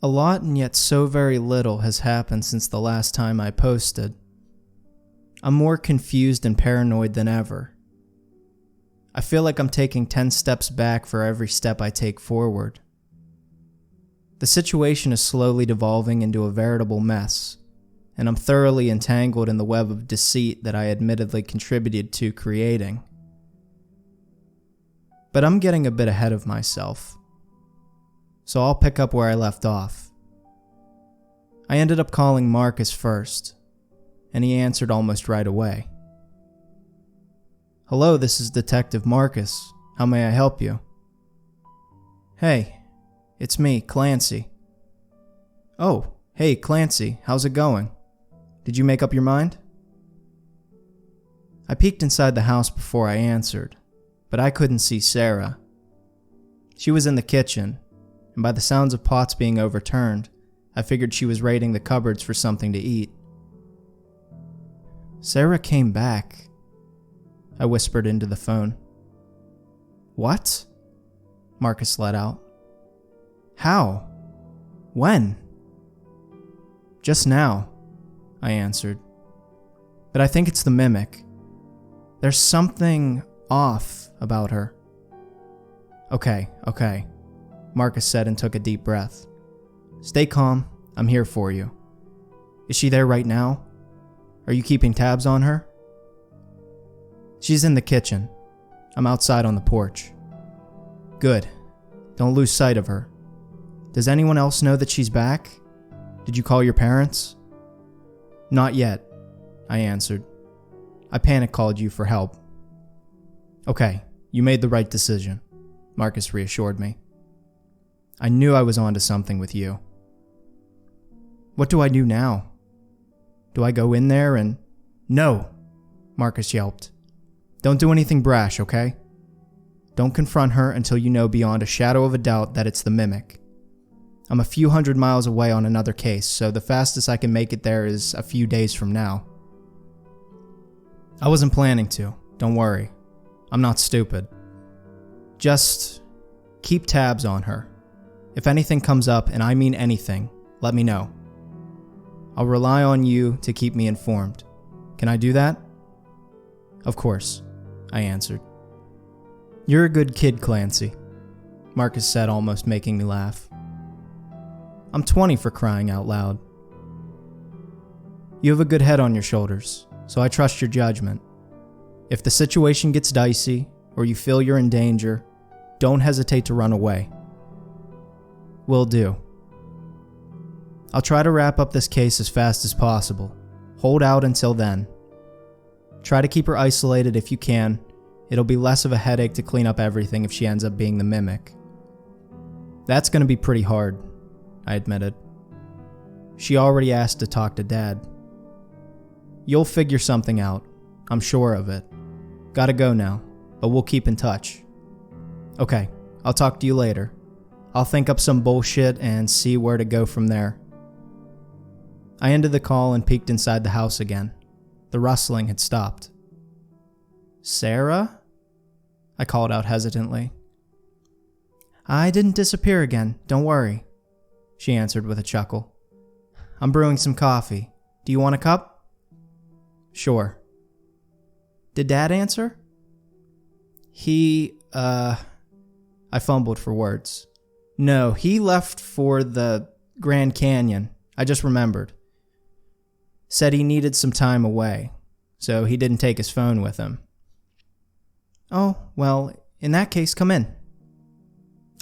A lot and yet so very little has happened since the last time I posted. I'm more confused and paranoid than ever. I feel like I'm taking 10 steps back for every step I take forward. The situation is slowly devolving into a veritable mess, and I'm thoroughly entangled in the web of deceit that I admittedly contributed to creating. But I'm getting a bit ahead of myself, so I'll pick up where I left off. I ended up calling Marcus first, and he answered almost right away. "Hello, this is Detective Marcus. How may I help you?" "Hey, it's me, Clancy." "Oh, hey Clancy, how's it going? Did you make up your mind?" I peeked inside the house before I answered, but I couldn't see Sarah. She was in the kitchen, and by the sounds of pots being overturned, I figured she was raiding the cupboards for something to eat. "Sarah came back," I whispered into the phone. "What?" Marcus let out. "How? When?" "Just now," I answered. "But I think it's the Mimic. There's something off about her." Okay, Marcus said and took a deep breath. "Stay calm, I'm here for you. Is she there right now? Are you keeping tabs on her?" "She's in the kitchen. I'm outside on the porch." "Good. Don't lose sight of her. Does anyone else know that she's back? Did you call your parents?" "Not yet," I answered. "I panic called you for help." "Okay, you made the right decision," Marcus reassured me. "I knew I was onto something with you." "What do I do now? Do I go in there and—" "No," Marcus yelped. "Don't do anything brash, okay? Don't confront her until you know beyond a shadow of a doubt that it's the Mimic. I'm a few hundred miles away on another case, so the fastest I can make it there is a few days from now." "I wasn't planning to, don't worry. I'm not stupid. Just keep tabs on her. If anything comes up, and I mean anything, let me know. I'll rely on you to keep me informed. Can I do that?" "Of course," I answered. "You're a good kid, Clancy," Marcus said, almost making me laugh. "I'm 20 for crying out loud." "You have a good head on your shoulders, so I trust your judgment. If the situation gets dicey, or you feel you're in danger, don't hesitate to run away." "Will do." "I'll try to wrap up this case as fast as possible. Hold out until then. Try to keep her isolated if you can. It'll be less of a headache to clean up everything if she ends up being the Mimic." "That's going to be pretty hard," I admitted. "She already asked to talk to Dad." "You'll figure something out. I'm sure of it. Gotta go now, but we'll keep in touch." "Okay, I'll talk to you later. I'll think up some bullshit and see where to go from there." I ended the call and peeked inside the house again. The rustling had stopped. "Sarah?" I called out hesitantly. "I didn't disappear again, don't worry," she answered with a chuckle. "I'm brewing some coffee. Do you want a cup?" "Sure." "Did Dad answer?" I fumbled for words. "No, he left for the Grand Canyon. I just remembered. Said he needed some time away, so he didn't take his phone with him." "Oh, well, in that case, come in."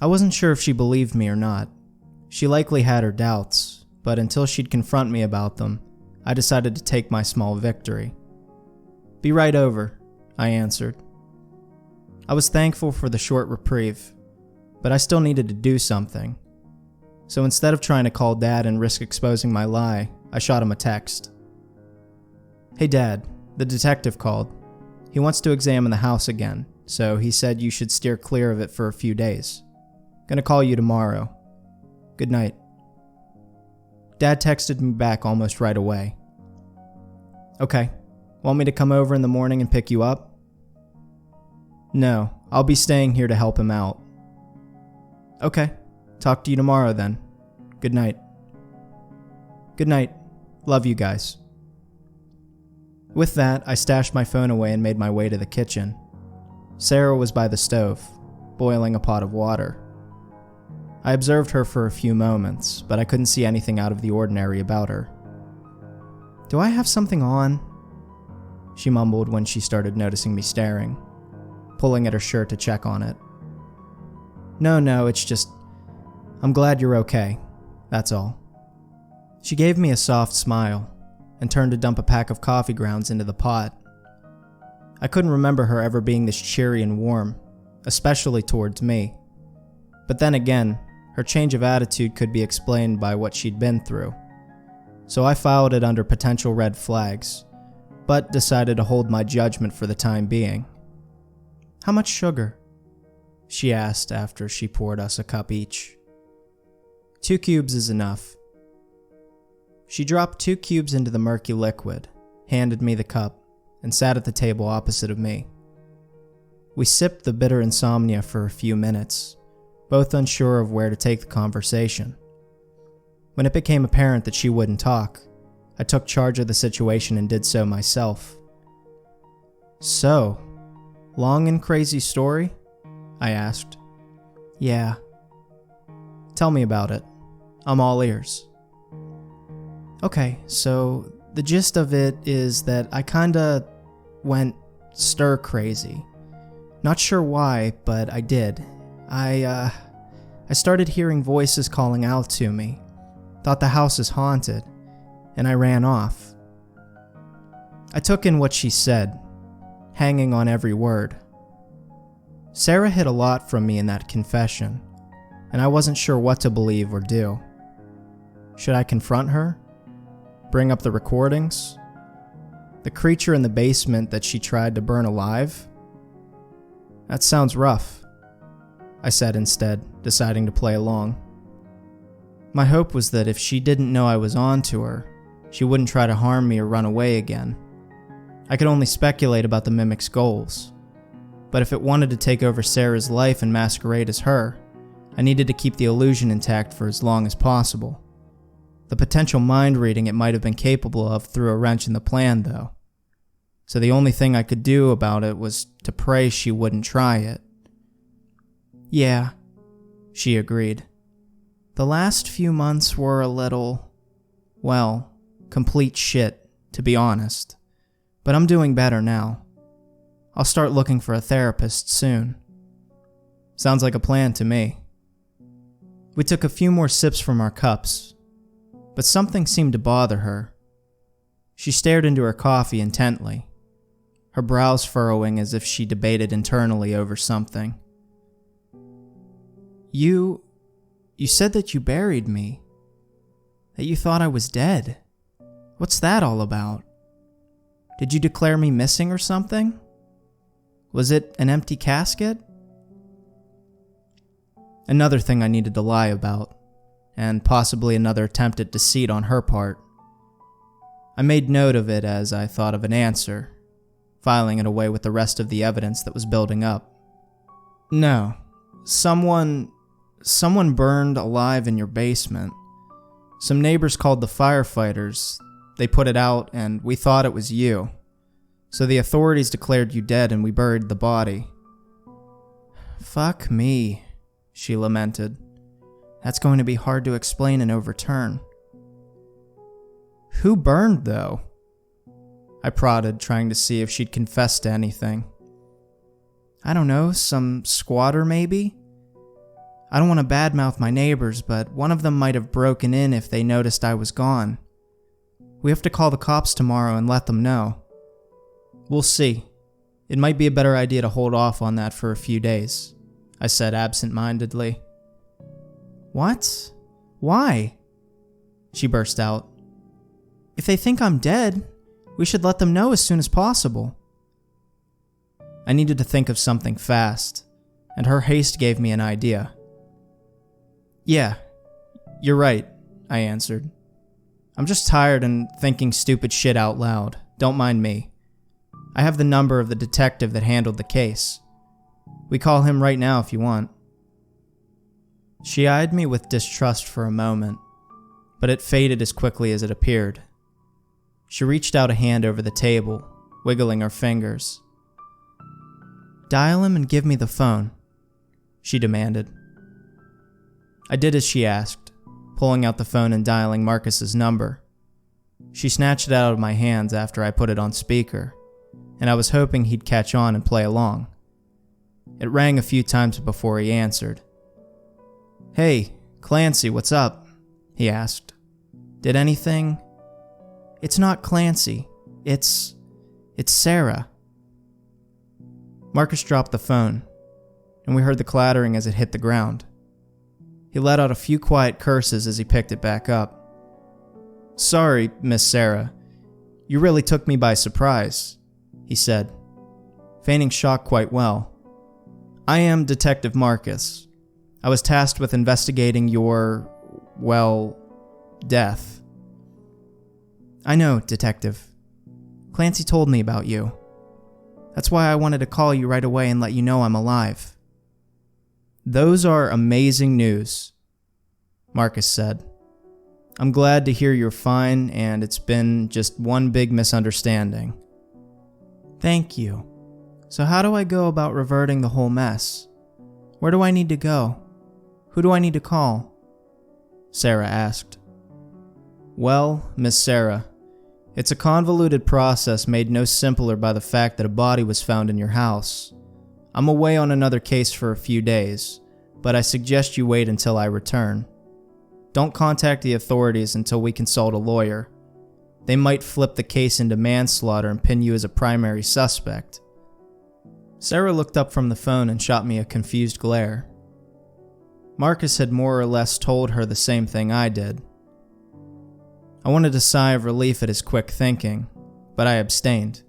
I wasn't sure if she believed me or not. She likely had her doubts, but until she'd confront me about them, I decided to take my small victory. "Be right over," I answered. I was thankful for the short reprieve, but I still needed to do something. So instead of trying to call Dad and risk exposing my lie, I shot him a text. "Hey Dad, the detective called. He wants to examine the house again, so he said you should steer clear of it for a few days. Gonna call you tomorrow. Good night." Dad texted me back almost right away. "Okay, want me to come over in the morning and pick you up?" "No, I'll be staying here to help him out." "Okay, talk to you tomorrow then. Good night. Good night. Love you guys. With that, I stashed my phone away and made my way to the kitchen. Sarah was by the stove, boiling a pot of water. I observed her for a few moments, but I couldn't see anything out of the ordinary about her. Do I have something on? She mumbled when she started noticing me staring, pulling at her shirt to check on it. No, it's just, I'm glad you're okay, that's all. She gave me a soft smile and turned to dump a pack of coffee grounds into the pot. I couldn't remember her ever being this cheery and warm, especially towards me. But then again, her change of attitude could be explained by what she'd been through. So I filed it under potential red flags, but decided to hold my judgment for the time being. How much sugar? She asked after she poured us a cup each. 2 cubes is enough. She dropped 2 cubes into the murky liquid, handed me the cup, and sat at the table opposite of me. We sipped the bitter insomnia for a few minutes, both unsure of where to take the conversation. When it became apparent that she wouldn't talk, I took charge of the situation and did so myself. So, long and crazy story? I asked. Yeah. Tell me about it. I'm all ears. Okay, so the gist of it is that I kinda went stir crazy. Not sure why, but I did. I started hearing voices calling out to me. Thought the house is haunted, and I ran off. I took in what she said, hanging on every word. Sarah hid a lot from me in that confession, and I wasn't sure what to believe or do. Should I confront her? Bring up the recordings? The creature in the basement that she tried to burn alive? That sounds rough, I said instead, deciding to play along. My hope was that if she didn't know I was on to her, she wouldn't try to harm me or run away again. I could only speculate about the Mimic's goals, but if it wanted to take over Sarah's life and masquerade as her, I needed to keep the illusion intact for as long as possible. The potential mind reading it might have been capable of threw a wrench in the plan, though. So the only thing I could do about it was to pray she wouldn't try it. Yeah, she agreed. The last few months were a little, well, complete shit, to be honest. But I'm doing better now. I'll start looking for a therapist soon. Sounds like a plan to me. We took a few more sips from our cups, but something seemed to bother her. She stared into her coffee intently, her brows furrowing as if she debated internally over something. You said that you buried me, that you thought I was dead. What's that all about? Did you declare me missing or something? Was it an empty casket? Another thing I needed to lie about, and possibly another attempt at deceit on her part. I made note of it as I thought of an answer, filing it away with the rest of the evidence that was building up. No, someone burned alive in your basement. Some neighbors called the firefighters. They put it out and we thought it was you. So the authorities declared you dead and we buried the body. Fuck me, she lamented. That's going to be hard to explain and overturn. Who burned, though? I prodded, trying to see if she'd confess to anything. I don't know, some squatter maybe? I don't want to badmouth my neighbors, but one of them might have broken in if they noticed I was gone. We have to call the cops tomorrow and let them know. We'll see. It might be a better idea to hold off on that for a few days, I said absent-mindedly. What? Why? She burst out. If they think I'm dead, we should let them know as soon as possible. I needed to think of something fast, and her haste gave me an idea. Yeah, you're right, I answered. I'm just tired and thinking stupid shit out loud. Don't mind me. I have the number of the detective that handled the case. We call him right now if you want. She eyed me with distrust for a moment, but it faded as quickly as it appeared. She reached out a hand over the table, wiggling her fingers. "Dial him and give me the phone," she demanded. I did as she asked, pulling out the phone and dialing Marcus's number. She snatched it out of my hands after I put it on speaker, and I was hoping he'd catch on and play along. It rang a few times before he answered. "Hey, Clancy, what's up?" he asked. "Did anything?" "It's not Clancy. It's Sarah." Marcus dropped the phone, and we heard the clattering as it hit the ground. He let out a few quiet curses as he picked it back up. "Sorry, Miss Sarah. You really took me by surprise," he said, feigning shock quite well. "I am Detective Marcus. I was tasked with investigating your, death." "I know, Detective. Clancy told me about you. That's why I wanted to call you right away and let you know I'm alive." "Those are amazing news," Marcus said. "I'm glad to hear you're fine and it's been just one big misunderstanding." "Thank you. So how do I go about reverting the whole mess? Where do I need to go? Who do I need to call?" Sarah asked. "Well, Miss Sarah, it's a convoluted process made no simpler by the fact that a body was found in your house. I'm away on another case for a few days, but I suggest you wait until I return. Don't contact the authorities until we consult a lawyer. They might flip the case into manslaughter and pin you as a primary suspect." Sarah looked up from the phone and shot me a confused glare. Marcus had more or less told her the same thing I did. I wanted a sigh of relief at his quick thinking, but I abstained.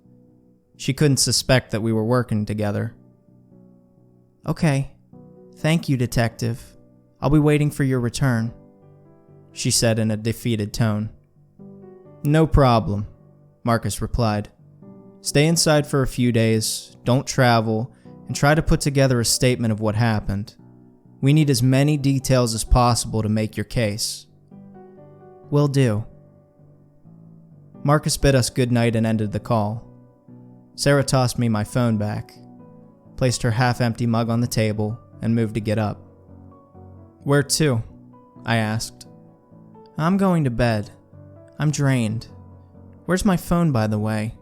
She couldn't suspect that we were working together. "Okay. Thank you, Detective. I'll be waiting for your return," she said in a defeated tone. "No problem," Marcus replied. "Stay inside for a few days, don't travel, and try to put together a statement of what happened. We need as many details as possible to make your case." "Will do." Marcus bid us good night and ended the call. Sarah tossed me my phone back, placed her half-empty mug on the table, and moved to get up. "Where to?" I asked. "I'm going to bed. I'm drained. Where's my phone, by the way?"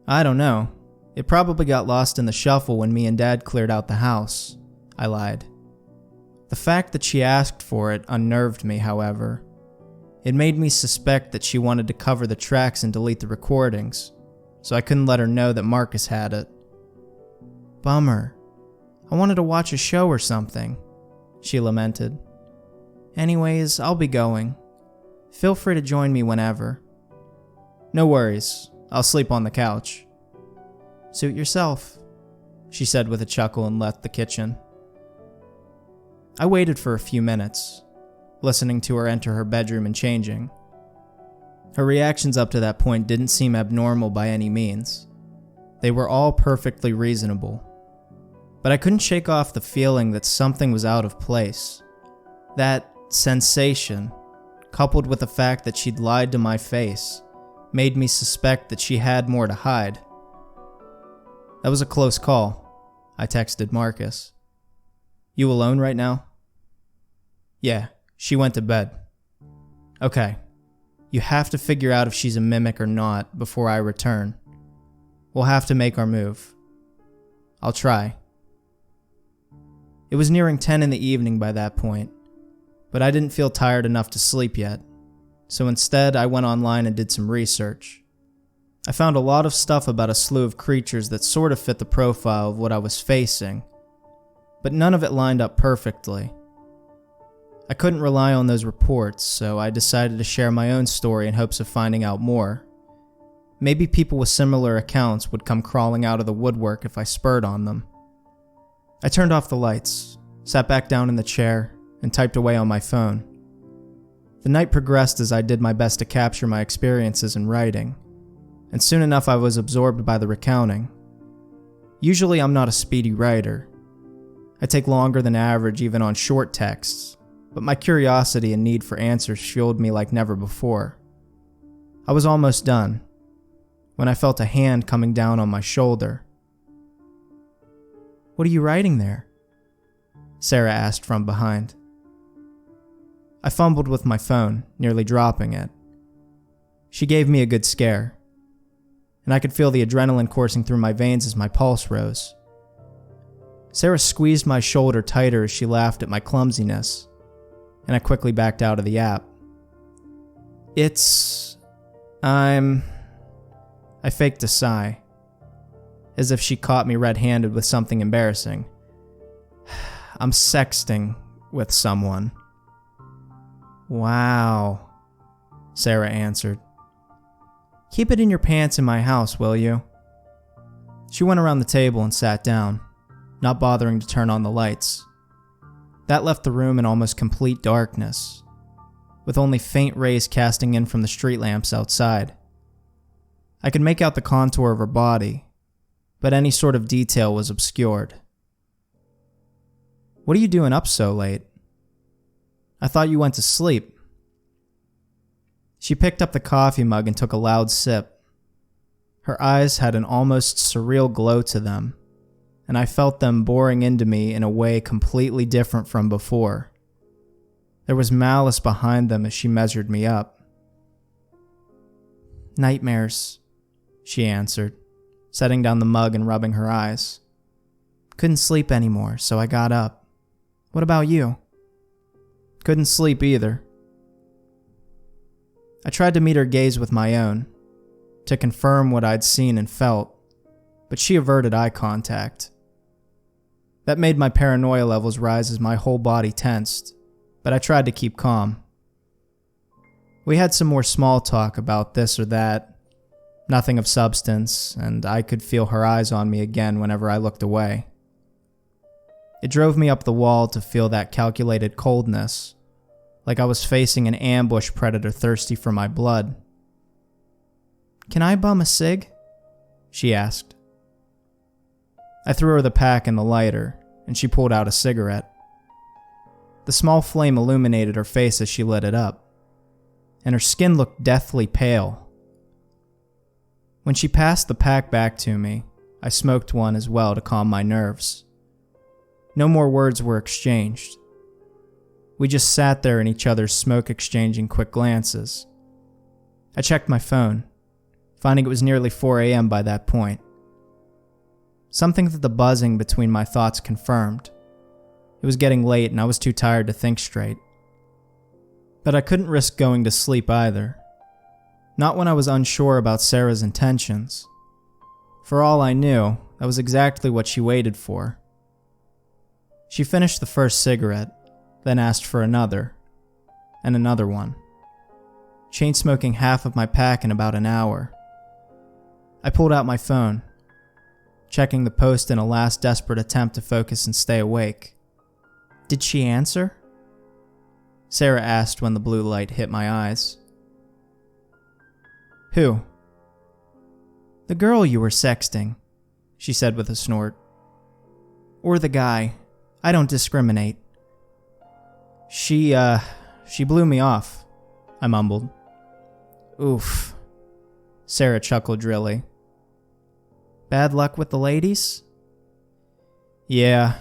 "I don't know. It probably got lost in the shuffle when me and Dad cleared out the house," I lied. The fact that she asked for it unnerved me, however. It made me suspect that she wanted to cover the tracks and delete the recordings, so I couldn't let her know that Marcus had it. "Bummer. I wanted to watch a show or something," she lamented. "Anyways, I'll be going. Feel free to join me whenever." "No worries. I'll sleep on the couch." "Suit yourself," she said with a chuckle and left the kitchen. I waited for a few minutes, listening to her enter her bedroom and changing. Her reactions up to that point didn't seem abnormal by any means. They were all perfectly reasonable. But I couldn't shake off the feeling that something was out of place. That sensation, coupled with the fact that she'd lied to my face, made me suspect that she had more to hide. "That was a close call," I texted Marcus. "You alone right now?" "Yeah, she went to bed." "Okay. You have to figure out if she's a mimic or not before I return. We'll have to make our move." "I'll try." It was nearing 10 in the evening by that point, but I didn't feel tired enough to sleep yet, so instead I went online and did some research. I found a lot of stuff about a slew of creatures that sort of fit the profile of what I was facing, but none of it lined up perfectly. I couldn't rely on those reports, so I decided to share my own story in hopes of finding out more. Maybe people with similar accounts would come crawling out of the woodwork if I spurred on them. I turned off the lights, sat back down in the chair, and typed away on my phone. The night progressed as I did my best to capture my experiences in writing, and soon enough I was absorbed by the recounting. Usually I'm not a speedy writer. I take longer than average even on short texts, but my curiosity and need for answers fueled me like never before. I was almost done when I felt a hand coming down on my shoulder. "What are you writing there?" Sarah asked from behind. I fumbled with my phone, nearly dropping it. She gave me a good scare, and I could feel the adrenaline coursing through my veins as my pulse rose. Sarah squeezed my shoulder tighter as she laughed at my clumsiness, and I quickly backed out of the app. I faked a sigh, as if she caught me red-handed with something embarrassing. "I'm sexting with someone." "Wow," Sarah answered. "Keep it in your pants in my house, will you?" She went around the table and sat down, not bothering to turn on the lights. That left the room in almost complete darkness, with only faint rays casting in from the street lamps outside. I could make out the contour of her body, but any sort of detail was obscured. "What are you doing up so late? I thought you went to sleep." She picked up the coffee mug and took a loud sip. Her eyes had an almost surreal glow to them, and I felt them boring into me in a way completely different from before. There was malice behind them as she measured me up. "Nightmares," she answered, setting down the mug and rubbing her eyes. "Couldn't sleep anymore, so I got up. What about you?" "Couldn't sleep either." I tried to meet her gaze with my own, to confirm what I'd seen and felt, but she averted eye contact. That made my paranoia levels rise as my whole body tensed, but I tried to keep calm. We had some more small talk about this or that, nothing of substance, and I could feel her eyes on me again whenever I looked away. It drove me up the wall to feel that calculated coldness, like I was facing an ambush predator thirsty for my blood. "Can I bum a cig?" she asked. I threw her the pack and the lighter, and she pulled out a cigarette. The small flame illuminated her face as she lit it up, and her skin looked deathly pale. When she passed the pack back to me, I smoked one as well to calm my nerves. No more words were exchanged. We just sat there in each other's smoke, exchanging quick glances. I checked my phone, finding it was nearly 4 a.m. by that point. Something that the buzzing between my thoughts confirmed. It was getting late and I was too tired to think straight. But I couldn't risk going to sleep either. Not when I was unsure about Sarah's intentions. For all I knew, that was exactly what she waited for. She finished the first cigarette, then asked for another, and another one. Chain-smoking half of my pack in about an hour. I pulled out my phone, checking the post in a last desperate attempt to focus and stay awake. "Did she answer?" Sarah asked when the blue light hit my eyes. "Who?" "The girl you were sexting," she said with a snort. "Or the guy. I don't discriminate." She blew me off," I mumbled. "Oof," Sarah chuckled drily. "Bad luck with the ladies?" "Yeah,"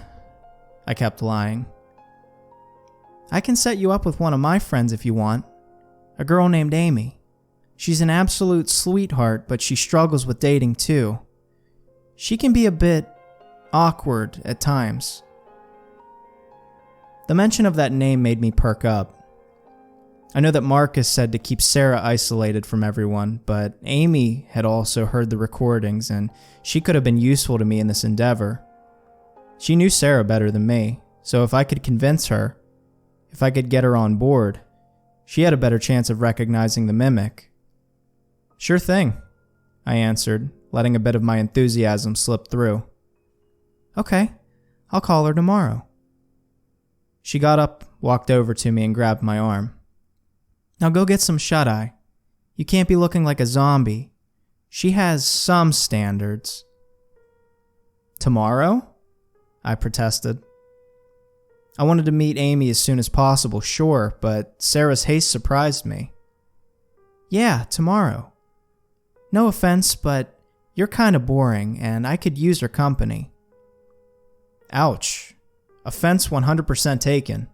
I kept lying. "I can set you up with one of my friends if you want. A girl named Amy. She's an absolute sweetheart, but she struggles with dating too. She can be a bit awkward at times." The mention of that name made me perk up. I know that Marcus said to keep Sarah isolated from everyone, but Amy had also heard the recordings and she could have been useful to me in this endeavor. She knew Sarah better than me, so if I could convince her, if I could get her on board, she had a better chance of recognizing the mimic. "Sure thing," I answered, letting a bit of my enthusiasm slip through. "Okay, I'll call her tomorrow." She got up, walked over to me, and grabbed my arm. "Now go get some shut-eye. You can't be looking like a zombie. She has some standards." "Tomorrow?" I protested. I wanted to meet Amy as soon as possible, sure, but Sarah's haste surprised me. Yeah, tomorrow. No offense, but you're kinda boring, and I could use your company. Ouch. Offense 100% taken,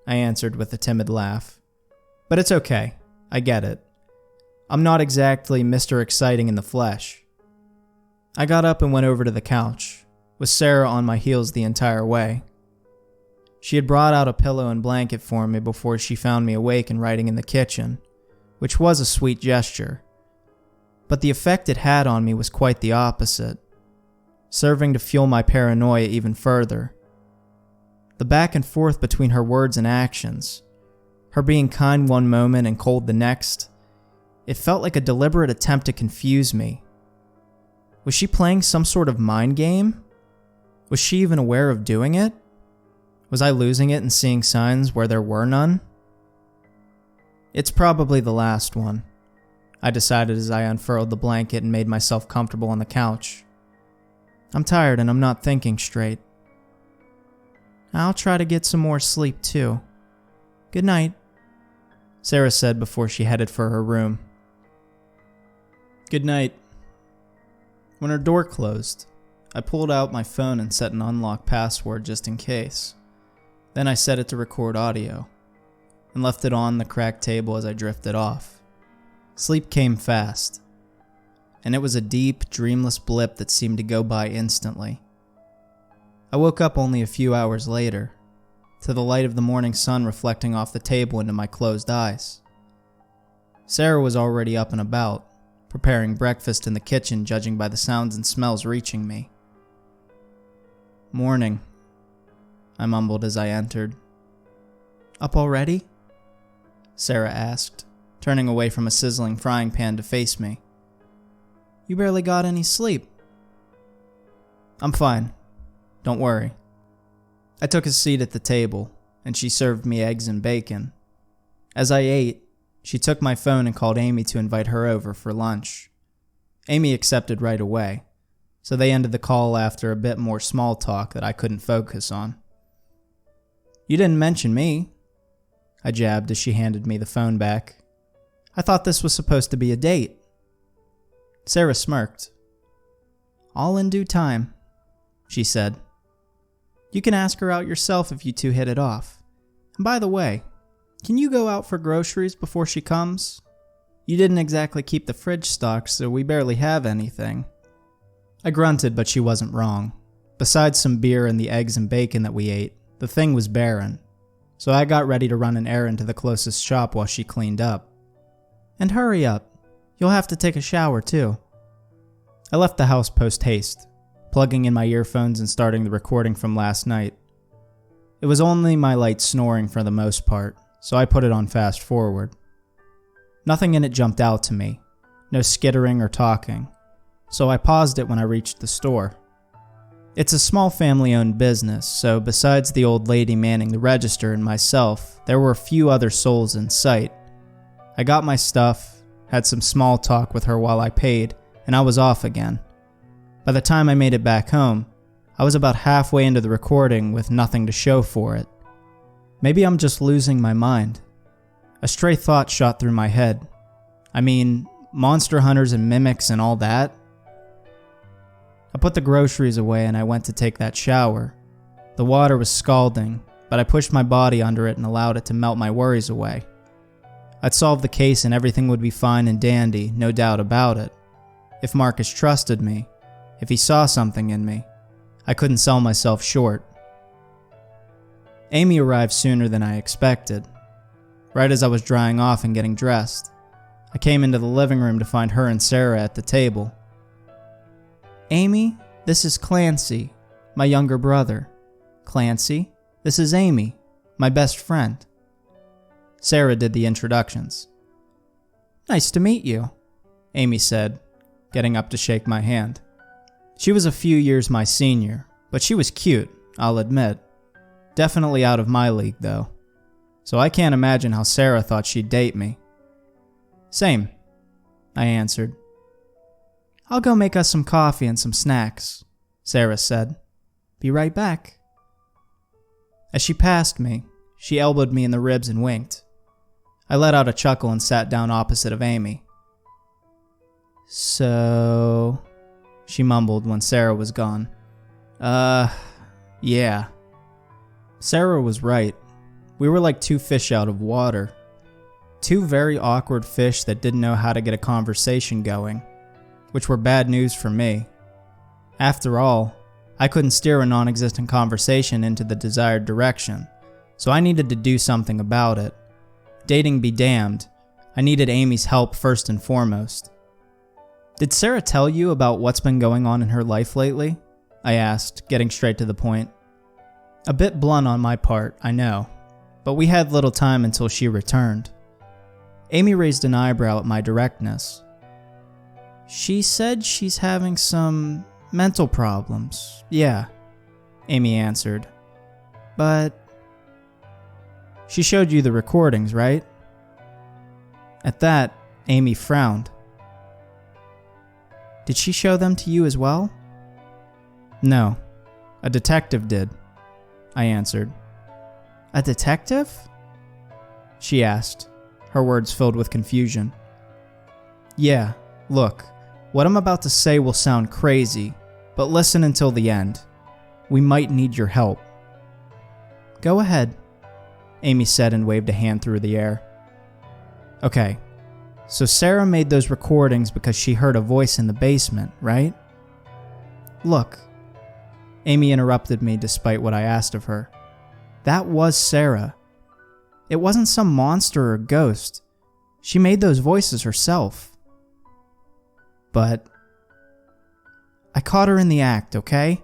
I answered with a timid laugh. But it's okay, I get it. I'm not exactly Mr. Exciting in the flesh. I got up and went over to the couch, with Sarah on my heels the entire way. She had brought out a pillow and blanket for me before she found me awake and writing in the kitchen, which was a sweet gesture. But the effect it had on me was quite the opposite, serving to fuel my paranoia even further. The back and forth between her words and actions, her being kind one moment and cold the next, it felt like a deliberate attempt to confuse me. Was she playing some sort of mind game? Was she even aware of doing it? Was I losing it and seeing signs where there were none? It's probably the last one, I decided as I unfurled the blanket and made myself comfortable on the couch. I'm tired and I'm not thinking straight. I'll try to get some more sleep too. Good night, Sarah said before she headed for her room. Good night. When her door closed, I pulled out my phone and set an unlock password just in case. Then I set it to record audio, and left it on the cracked table as I drifted off. Sleep came fast, and it was a deep, dreamless blip that seemed to go by instantly. I woke up only a few hours later, to the light of the morning sun reflecting off the table into my closed eyes. Sarah was already up and about, preparing breakfast in the kitchen judging by the sounds and smells reaching me. Morning, I mumbled as I entered. Up already? Sarah asked, turning away from a sizzling frying pan to face me. You barely got any sleep. I'm fine. Don't worry. I took a seat at the table, and she served me eggs and bacon. As I ate, she took my phone and called Amy to invite her over for lunch. Amy accepted right away, so they ended the call after a bit more small talk that I couldn't focus on. You didn't mention me, I jabbed as she handed me the phone back. I thought this was supposed to be a date. Sarah smirked. All in due time, she said. You can ask her out yourself if you two hit it off. And by the way, can you go out for groceries before she comes? You didn't exactly keep the fridge stocked, so we barely have anything. I grunted, but she wasn't wrong. Besides some beer and the eggs and bacon that we ate, the thing was barren, so I got ready to run an errand to the closest shop while she cleaned up. And hurry up, you'll have to take a shower too. I left the house post-haste, plugging in my earphones and starting the recording from last night. It was only my light snoring for the most part, so I put it on fast forward. Nothing in it jumped out to me, no skittering or talking, so I paused it when I reached the store. It's a small family-owned business, so besides the old lady manning the register and myself, there were a few other souls in sight. I got my stuff, had some small talk with her while I paid, and I was off again. By the time I made it back home, I was about halfway into the recording with nothing to show for it. Maybe I'm just losing my mind. A stray thought shot through my head. I mean, monster hunters and mimics and all that. I put the groceries away and I went to take that shower. The water was scalding, but I pushed my body under it and allowed it to melt my worries away. I'd solve the case and everything would be fine and dandy, no doubt about it. If Marcus trusted me, if he saw something in me, I couldn't sell myself short. Amy arrived sooner than I expected. Right as I was drying off and getting dressed, I came into the living room to find her and Sarah at the table. Amy, this is Clancy, my younger brother. Clancy, this is Amy, my best friend. Sarah did the introductions. Nice to meet you, Amy said, getting up to shake my hand. She was a few years my senior, but she was cute, I'll admit. Definitely out of my league, though. So I can't imagine how Sarah thought she'd date me. Same, I answered. I'll go make us some coffee and some snacks, Sarah said. Be right back. As she passed me, she elbowed me in the ribs and winked. I let out a chuckle and sat down opposite of Amy. So, she mumbled when Sarah was gone. Yeah. Sarah was right. We were like two fish out of water. Two very awkward fish that didn't know how to get a conversation going, which were bad news for me. After all, I couldn't steer a non-existent conversation into the desired direction, so I needed to do something about it. Dating be damned, I needed Amy's help first and foremost. Did Sarah tell you about what's been going on in her life lately? I asked, getting straight to the point. A bit blunt on my part, I know, but we had little time until she returned. Amy raised an eyebrow at my directness. She said she's having some mental problems. Yeah, Amy answered. But she showed you the recordings, right? At that, Amy frowned. Did she show them to you as well? No, a detective did, I answered. A detective? She asked, her words filled with confusion. Yeah, look, what I'm about to say will sound crazy, but listen until the end. We might need your help. Go ahead, Amy said and waved a hand through the air. Okay, so Sarah made those recordings because she heard a voice in the basement, right? Look, Amy interrupted me despite what I asked of her. That was Sarah. It wasn't some monster or ghost. She made those voices herself. But I caught her in the act, okay?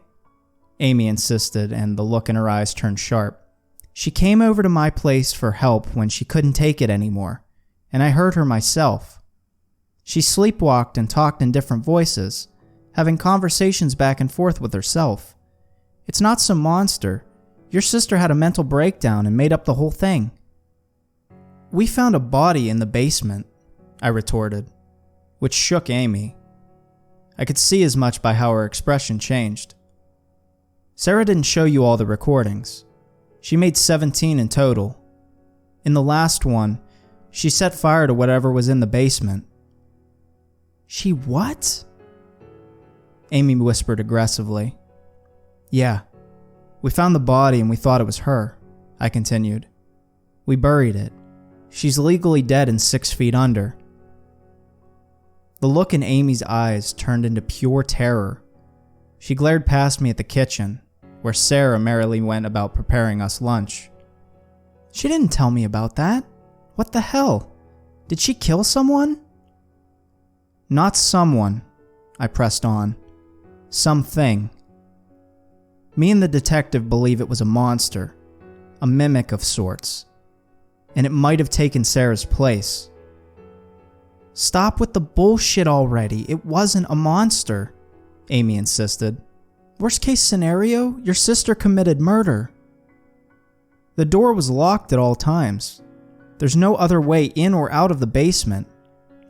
Amy insisted, and the look in her eyes turned sharp. She came over to my place for help when she couldn't take it anymore, and I heard her myself. She sleepwalked and talked in different voices, having conversations back and forth with herself. It's not some monster. Your sister had a mental breakdown and made up the whole thing. We found a body in the basement, I retorted, which shook Amy. I could see as much by how her expression changed. Sarah didn't show you all the recordings. She made 17 in total. In the last one, she set fire to whatever was in the basement. She what? Amy whispered aggressively. Yeah, we found the body and we thought it was her, I continued. We buried it. She's legally dead and 6 feet under. The look in Amy's eyes turned into pure terror. She glared past me at the kitchen, where Sarah merrily went about preparing us lunch. She didn't tell me about that. What the hell? Did she kill someone? Not someone, I pressed on. Something. Me and the detective believe it was a monster, a mimic of sorts, and it might have taken Sarah's place. Stop with the bullshit already. It wasn't a monster, Amy insisted. Worst case scenario, your sister committed murder. The door was locked at all times. There's no other way in or out of the basement.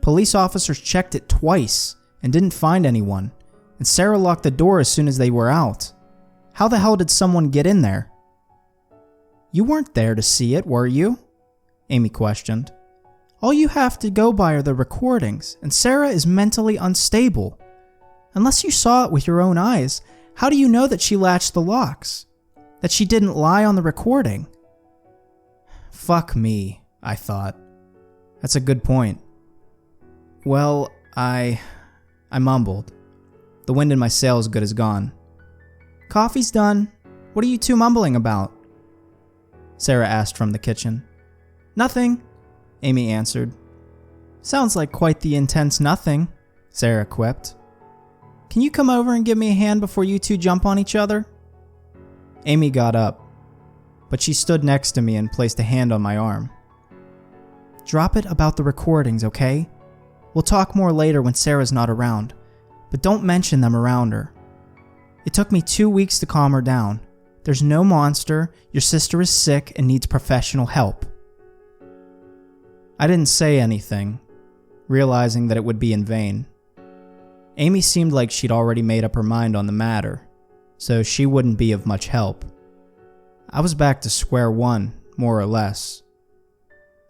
Police officers checked it twice and didn't find anyone, and Sarah locked the door as soon as they were out. How the hell did someone get in there? You weren't there to see it, were you? Amy questioned. All you have to go by are the recordings, and Sarah is mentally unstable. Unless you saw it with your own eyes, how do you know that she latched the locks? That she didn't lie on the recording? Fuck me, I thought. That's a good point. Well, I mumbled. The wind in my sails good as gone. Coffee's done. What are you two mumbling about? Sarah asked from the kitchen. Nothing, Amy answered. Sounds like quite the intense nothing, Sarah quipped. Can you come over and give me a hand before you two jump on each other? Amy got up, but she stood next to me and placed a hand on my arm. Drop it about the recordings, okay? We'll talk more later when Sarah's not around, but don't mention them around her. It took me 2 weeks to calm her down. There's no monster, your sister is sick and needs professional help. I didn't say anything, realizing that it would be in vain. Amy seemed like she'd already made up her mind on the matter, so she wouldn't be of much help. I was back to square one, more or less.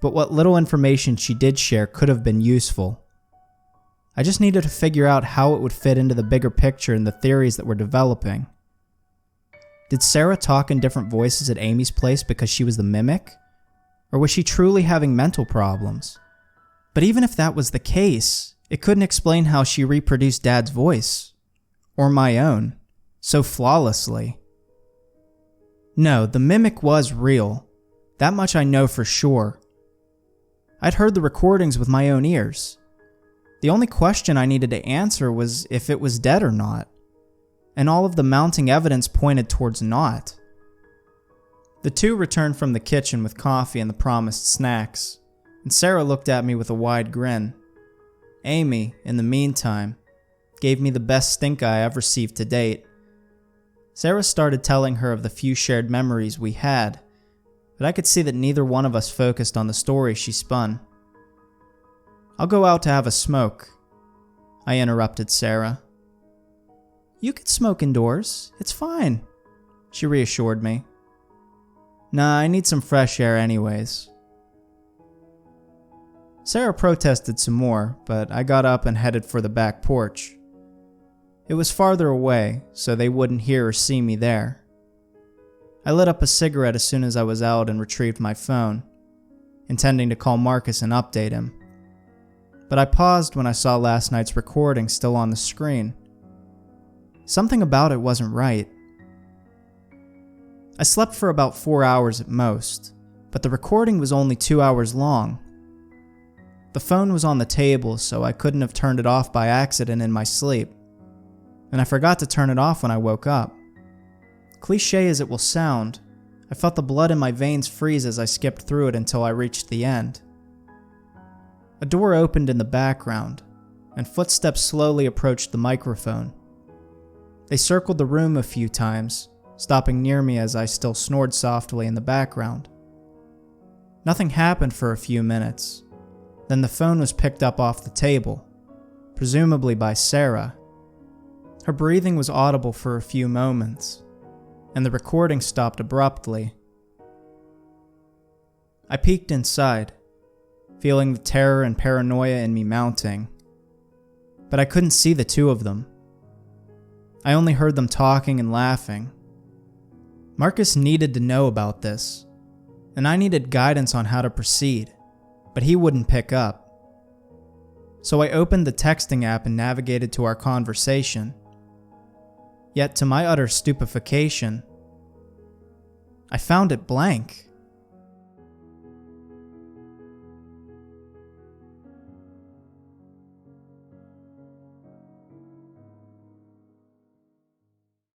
But what little information she did share could have been useful. I just needed to figure out how it would fit into the bigger picture and the theories that were developing. Did Sarah talk in different voices at Amy's place because she was the mimic? Or was she truly having mental problems? But even if that was the case, it couldn't explain how she reproduced Dad's voice, or my own, so flawlessly. No, the mimic was real. That much I know for sure. I'd heard the recordings with my own ears. The only question I needed to answer was if it was dead or not, and all of the mounting evidence pointed towards not. The two returned from the kitchen with coffee and the promised snacks, and Sarah looked at me with a wide grin. Amy, in the meantime, gave me the best stink eye I've received to date. Sarah started telling her of the few shared memories we had, but I could see that neither one of us focused on the story she spun. "I'll go out to have a smoke," I interrupted Sarah. "You could smoke indoors. It's fine," she reassured me. "Nah, I need some fresh air anyways." Sarah protested some more, but I got up and headed for the back porch. It was farther away, so they wouldn't hear or see me there. I lit up a cigarette as soon as I was out and retrieved my phone, intending to call Marcus and update him. But I paused when I saw last night's recording still on the screen. Something about it wasn't right. I slept for about 4 hours at most, but the recording was only 2 hours long. The phone was on the table, so I couldn't have turned it off by accident in my sleep, and I forgot to turn it off when I woke up. Cliché as it will sound, I felt the blood in my veins freeze as I skipped through it until I reached the end. A door opened in the background, and footsteps slowly approached the microphone. They circled the room a few times, stopping near me as I still snored softly in the background. Nothing happened for a few minutes. Then the phone was picked up off the table, presumably by Sarah. Her breathing was audible for a few moments, and the recording stopped abruptly. I peeked inside, feeling the terror and paranoia in me mounting, but I couldn't see the two of them. I only heard them talking and laughing. Marcus needed to know about this, and I needed guidance on how to proceed, but he wouldn't pick up. So I opened the texting app and navigated to our conversation. Yet to my utter stupefaction, I found it blank.